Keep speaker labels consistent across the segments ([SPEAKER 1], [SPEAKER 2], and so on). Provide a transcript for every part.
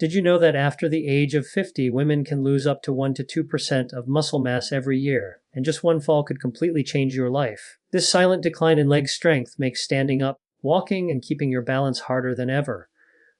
[SPEAKER 1] Did you know that after the age of 50, women can lose up to 1 to 2% of muscle mass every year, and just one fall could completely change your life? This silent decline in leg strength makes standing up, walking, and keeping your balance harder than ever.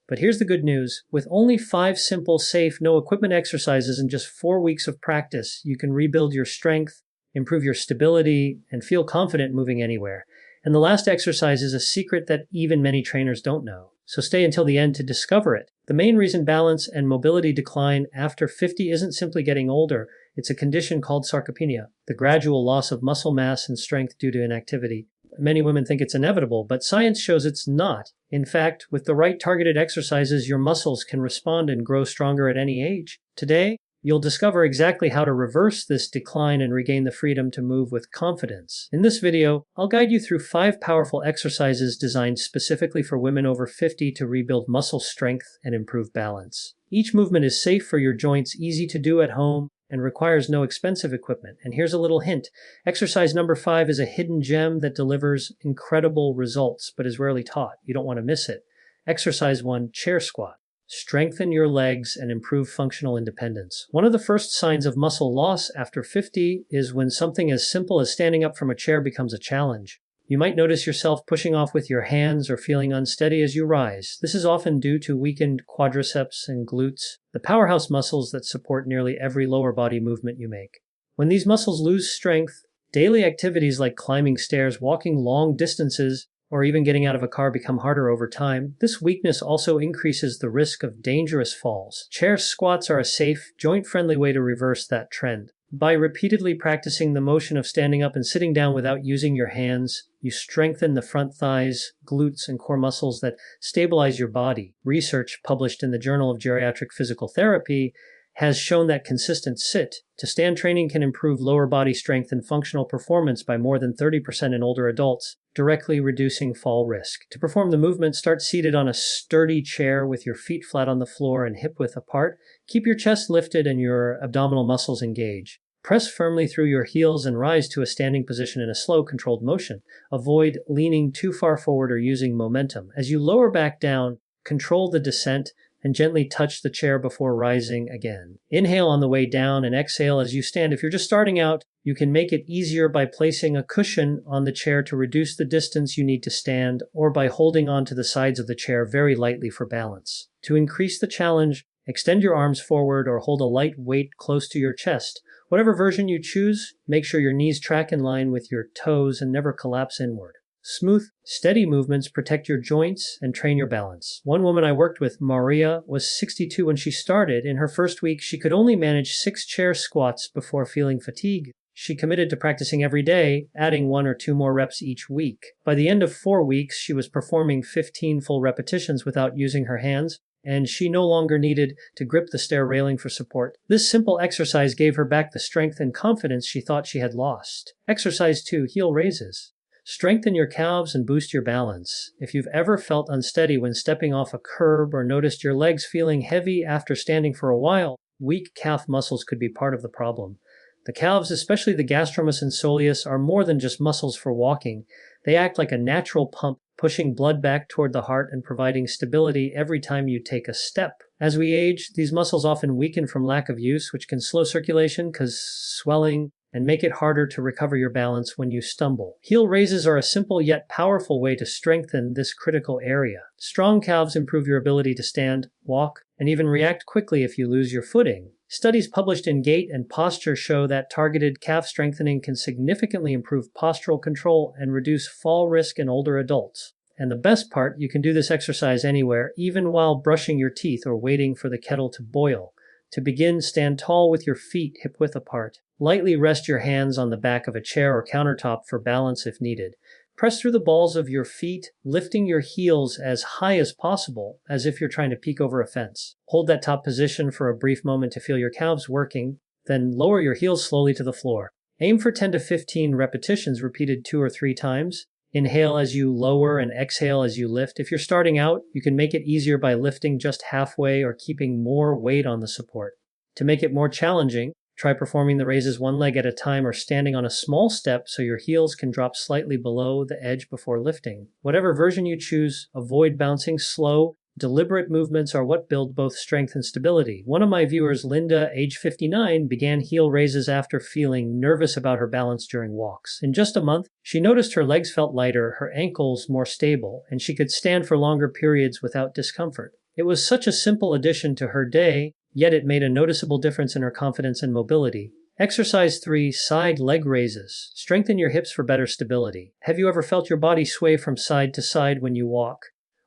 [SPEAKER 1] But here's the good news. With only 5 simple, safe, no-equipment exercises and just 4 weeks of practice, you can rebuild your strength, improve your stability, and feel confident moving anywhere. And the last exercise is a secret that even many trainers don't know. So stay until the end to discover it. The main reason balance and mobility decline after 50 isn't simply getting older. It's a condition called sarcopenia, the gradual loss of muscle mass and strength due to inactivity. Many women think it's inevitable, but science shows it's not. In fact, with the right targeted exercises, your muscles can respond and grow stronger at any age. Today, you'll discover exactly how to reverse this decline and regain the freedom to move with confidence. In this video, I'll guide you through 5 powerful exercises designed specifically for women over 50 to rebuild muscle strength and improve balance. Each movement is safe for your joints, easy to do at home, and requires no expensive equipment. And here's a little hint. Exercise number 5 is a hidden gem that delivers incredible results, but is rarely taught. You don't want to miss it. Exercise 1, chair squat. Strengthen your legs and improve functional independence. One of the first signs of muscle loss after 50 is when something as simple as standing up from a chair becomes a challenge. You might notice yourself pushing off with your hands or feeling unsteady as you rise. This is often due to weakened quadriceps and glutes, the powerhouse muscles that support nearly every lower body movement you make. When these muscles lose strength, daily activities like climbing stairs, walking long distances, or even getting out of a car become harder over time. This weakness also increases the risk of dangerous falls. Chair squats are a safe, joint-friendly way to reverse that trend. By repeatedly practicing the motion of standing up and sitting down without using your hands, you strengthen the front thighs, glutes, and core muscles that stabilize your body. Research published in the Journal of Geriatric Physical Therapy has shown that consistent sit-to-stand training can improve lower body strength and functional performance by more than 30% in older adults, directly reducing fall risk. To perform the movement, start seated on a sturdy chair with your feet flat on the floor and hip-width apart. Keep your chest lifted and your abdominal muscles engaged. Press firmly through your heels and rise to a standing position in a slow, controlled motion. Avoid leaning too far forward or using momentum. As you lower back down, control the descent and gently touch the chair before rising again. Inhale on the way down and exhale as you stand. If you're just starting out, you can make it easier by placing a cushion on the chair to reduce the distance you need to stand, or by holding onto the sides of the chair very lightly for balance. To increase the challenge, extend your arms forward or hold a light weight close to your chest. Whatever version you choose, make sure your knees track in line with your toes and never collapse inward. Smooth, steady movements protect your joints and train your balance. One woman I worked with, Maria, was 62 when she started. In her first week, she could only manage 6 chair squats before feeling fatigue. She committed to practicing every day, adding 1 or 2 more reps each week. By the end of 4 weeks, she was performing 15 full repetitions without using her hands, and she no longer needed to grip the stair railing for support. This simple exercise gave her back the strength and confidence she thought she had lost. Exercise 2, heel raises. Strengthen your calves and boost your balance. If you've ever felt unsteady when stepping off a curb or noticed your legs feeling heavy after standing for a while, weak calf muscles could be part of the problem. The calves, especially the gastrocnemius and soleus, are more than just muscles for walking. They act like a natural pump, pushing blood back toward the heart and providing stability every time you take a step. As we age, these muscles often weaken from lack of use, which can slow circulation, cause swelling, and make it harder to recover your balance when you stumble. Heel raises are a simple yet powerful way to strengthen this critical area. Strong calves improve your ability to stand, walk, and even react quickly if you lose your footing. Studies published in Gait and Posture show that targeted calf strengthening can significantly improve postural control and reduce fall risk in older adults. And the best part, you can do this exercise anywhere, even while brushing your teeth or waiting for the kettle to boil. To begin, stand tall with your feet hip-width apart. Lightly rest your hands on the back of a chair or countertop for balance if needed. Press through the balls of your feet, lifting your heels as high as possible, as if you're trying to peek over a fence. Hold that top position for a brief moment to feel your calves working, then lower your heels slowly to the floor. Aim for 10 to 15 repetitions repeated 2 or 3 times. Inhale as you lower and exhale as you lift. If you're starting out, you can make it easier by lifting just halfway or keeping more weight on the support. To make it more challenging, try performing the raises one leg at a time or standing on a small step so your heels can drop slightly below the edge before lifting. Whatever version you choose, avoid bouncing. Slow, Deliberate movements are what build both strength and stability. One of my viewers, Linda, age 59, began heel raises after feeling nervous about her balance during walks. In just a month, she noticed her legs felt lighter, her ankles more stable, and she could stand for longer periods without discomfort. It was such a simple addition to her day, yet it made a noticeable difference in her confidence and mobility. Exercise 3, side leg raises. Strengthen your hips for better stability. Have you ever felt your body sway from side to side when you walk?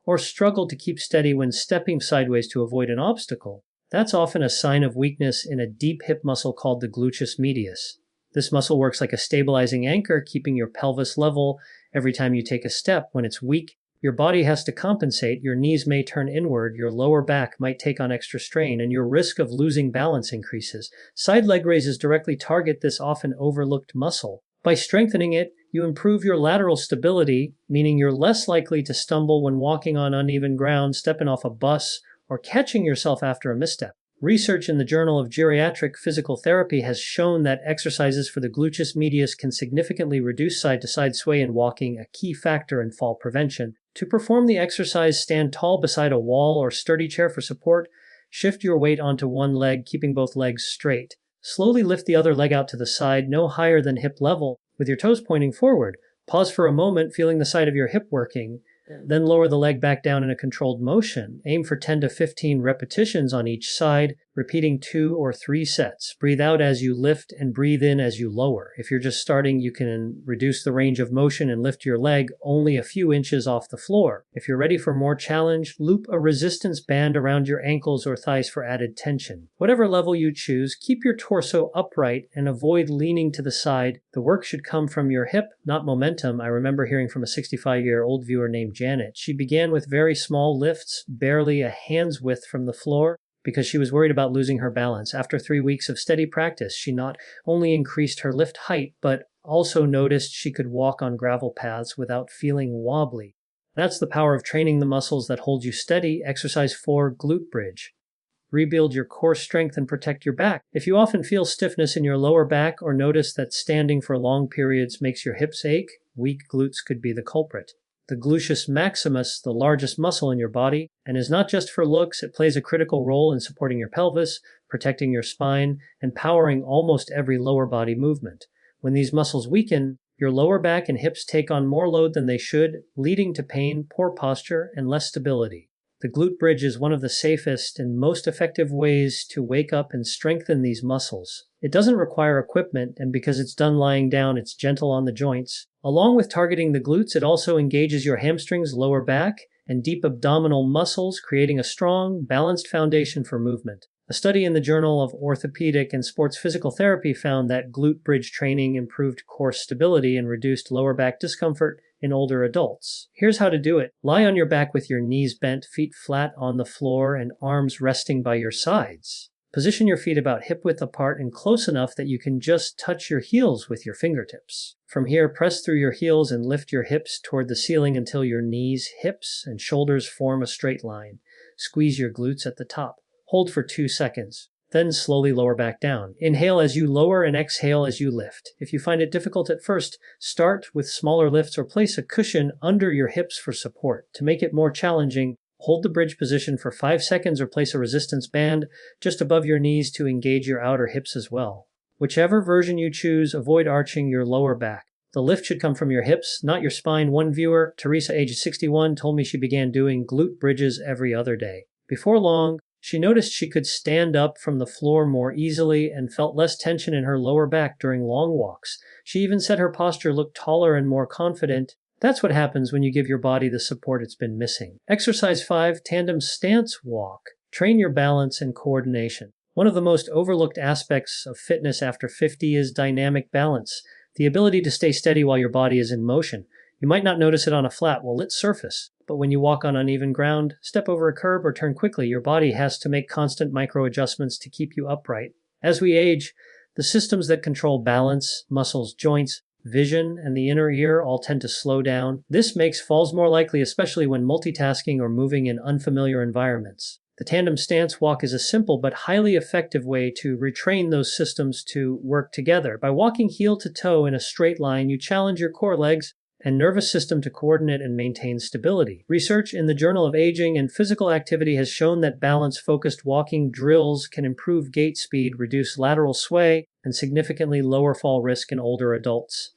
[SPEAKER 1] Or struggle to keep steady when stepping sideways to avoid an obstacle? That's often a sign of weakness in a deep hip muscle called the gluteus medius. This muscle works like a stabilizing anchor, keeping your pelvis level every time you take a step. When it's weak, your body has to compensate, your knees may turn inward, your lower back might take on extra strain, and your risk of losing balance increases. Side leg raises directly target this often overlooked muscle. By strengthening it, you improve your lateral stability, meaning you're less likely to stumble when walking on uneven ground, stepping off a bus, or catching yourself after a misstep. Research in the Journal of Geriatric Physical Therapy has shown that exercises for the gluteus medius can significantly reduce side-to-side sway in walking, a key factor in fall prevention. To perform the exercise, stand tall beside a wall or sturdy chair for support. Shift your weight onto one leg, keeping both legs straight. Slowly lift the other leg out to the side, no higher than hip level, with your toes pointing forward. Pause for a moment, feeling the side of your hip working. Then lower the leg back down in a controlled motion. Aim for 10 to 15 repetitions on each side, repeating 2 or 3 sets. Breathe out as you lift and breathe in as you lower. If you're just starting, you can reduce the range of motion and lift your leg only a few inches off the floor. If you're ready for more challenge, loop a resistance band around your ankles or thighs for added tension. Whatever level you choose, keep your torso upright and avoid leaning to the side. The work should come from your hip, not momentum. I remember hearing from a 65-year-old viewer named Janet. She began with very small lifts, barely a hand's width from the floor, because she was worried about losing her balance. After 3 weeks of steady practice, she not only increased her lift height, but also noticed she could walk on gravel paths without feeling wobbly. That's the power of training the muscles that hold you steady. Exercise 4, glute bridge. Rebuild your core strength and protect your back. If you often feel stiffness in your lower back or notice that standing for long periods makes your hips ache, weak glutes could be the culprit. The gluteus maximus, the largest muscle in your body, and is not just for looks, it plays a critical role in supporting your pelvis, protecting your spine, and powering almost every lower body movement. When these muscles weaken, your lower back and hips take on more load than they should, leading to pain, poor posture, and less stability. The glute bridge is one of the safest and most effective ways to wake up and strengthen these muscles. It doesn't require equipment, and because it's done lying down, it's gentle on the joints. Along with targeting the glutes, it also engages your hamstrings, lower back, and deep abdominal muscles, creating a strong, balanced foundation for movement. A study in the Journal of Orthopedic and Sports Physical Therapy found that glute bridge training improved core stability and reduced lower back discomfort in older adults. Here's how to do it. Lie on your back with your knees bent, feet flat on the floor, and arms resting by your sides. Position your feet about hip-width apart and close enough that you can just touch your heels with your fingertips. From here, press through your heels and lift your hips toward the ceiling until your knees, hips, and shoulders form a straight line. Squeeze your glutes at the top. Hold for 2 seconds. Then slowly lower back down. Inhale as you lower and exhale as you lift. If you find it difficult at first, start with smaller lifts or place a cushion under your hips for support. To make it more challenging, hold the bridge position for 5 seconds or place a resistance band just above your knees to engage your outer hips as well. Whichever version you choose, avoid arching your lower back. The lift should come from your hips, not your spine. One viewer, Teresa, age 61, told me she began doing glute bridges every other day. Before long, she noticed she could stand up from the floor more easily and felt less tension in her lower back during long walks. She even said her posture looked taller and more confident. That's what happens when you give your body the support it's been missing. Exercise 5, tandem stance walk. Train your balance and coordination. One of the most overlooked aspects of fitness after 50 is dynamic balance, the ability to stay steady while your body is in motion. You might not notice it on a flat, well-lit surface, but when you walk on uneven ground, step over a curb, or turn quickly, your body has to make constant micro-adjustments to keep you upright. As we age, the systems that control balance, muscles, joints, vision, and the inner ear all tend to slow down. This makes falls more likely, especially when multitasking or moving in unfamiliar environments. The tandem stance walk is a simple but highly effective way to retrain those systems to work together. By walking heel to toe in a straight line, you challenge your core legs and nervous system to coordinate and maintain stability. Research in the Journal of Aging and Physical Activity has shown that balance-focused walking drills can improve gait speed, reduce lateral sway, and significantly lower fall risk in older adults.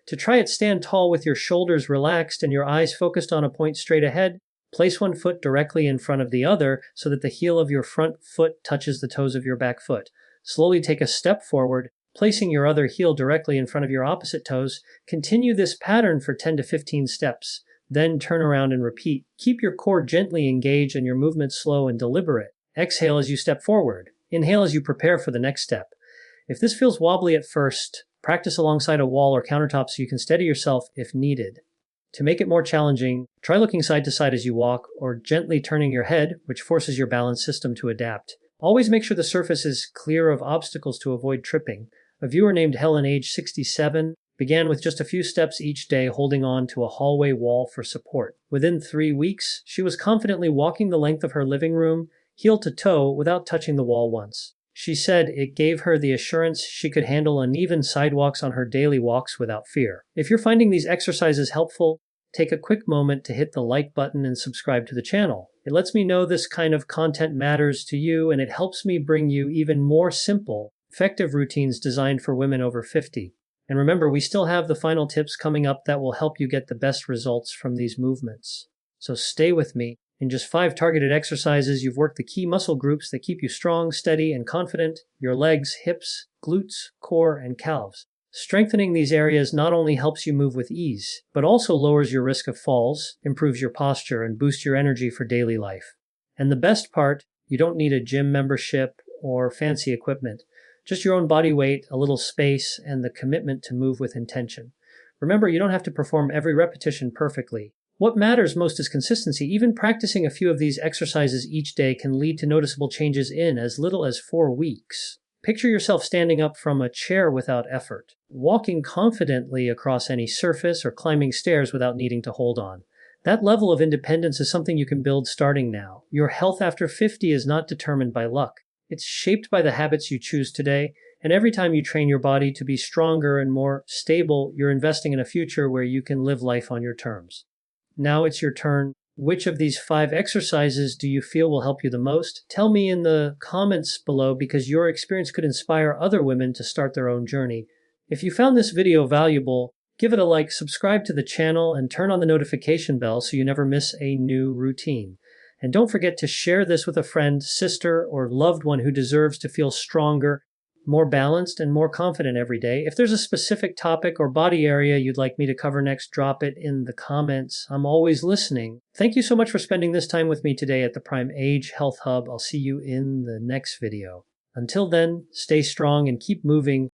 [SPEAKER 1] To try it, stand tall with your shoulders relaxed and your eyes focused on a point straight ahead. Place one foot directly in front of the other so that the heel of your front foot touches the toes of your back foot. Slowly take a step forward, placing your other heel directly in front of your opposite toes. Continue this pattern for 10 to 15 steps. Then turn around and repeat. Keep your core gently engaged and your movement slow and deliberate. Exhale as you step forward. Inhale as you prepare for the next step. If this feels wobbly at first, practice alongside a wall or countertop so you can steady yourself if needed. To make it more challenging, try looking side to side as you walk or gently turning your head, which forces your balance system to adapt. Always make sure the surface is clear of obstacles to avoid tripping. A viewer named Helen, age 67, began with just a few steps each day holding on to a hallway wall for support. Within 3 weeks, she was confidently walking the length of her living room, heel to toe, without touching the wall once. She said it gave her the assurance she could handle uneven sidewalks on her daily walks without fear. If you're finding these exercises helpful, take a quick moment to hit the like button and subscribe to the channel. It lets me know this kind of content matters to you, and it helps me bring you even more simple, effective routines designed for women over 50. And remember, we still have the final tips coming up that will help you get the best results from these movements. So stay with me. In just 5 targeted exercises, you've worked the key muscle groups that keep you strong, steady, and confident: your legs, hips, glutes, core, and calves. Strengthening these areas not only helps you move with ease, but also lowers your risk of falls, improves your posture, and boosts your energy for daily life. And the best part, you don't need a gym membership or fancy equipment. Just your own body weight, a little space, and the commitment to move with intention. Remember, you don't have to perform every repetition perfectly. What matters most is consistency. Even practicing a few of these exercises each day can lead to noticeable changes in as little as 4 weeks. Picture yourself standing up from a chair without effort, walking confidently across any surface, or climbing stairs without needing to hold on. That level of independence is something you can build starting now. Your health after 50 is not determined by luck. It's shaped by the habits you choose today, and every time you train your body to be stronger and more stable, you're investing in a future where you can live life on your terms. Now it's your turn. Which of these 5 exercises do you feel will help you the most? Tell me in the comments below, because your experience could inspire other women to start their own journey. If you found this video valuable, give it a like, subscribe to the channel, and turn on the notification bell so you never miss a new routine. And don't forget to share this with a friend, sister, or loved one who deserves to feel stronger, more balanced, and more confident every day. If there's a specific topic or body area you'd like me to cover next, drop it in the comments. I'm always listening. Thank you so much for spending this time with me today at the Prime Age Health Hub. I'll see you in the next video. Until then, stay strong and keep moving.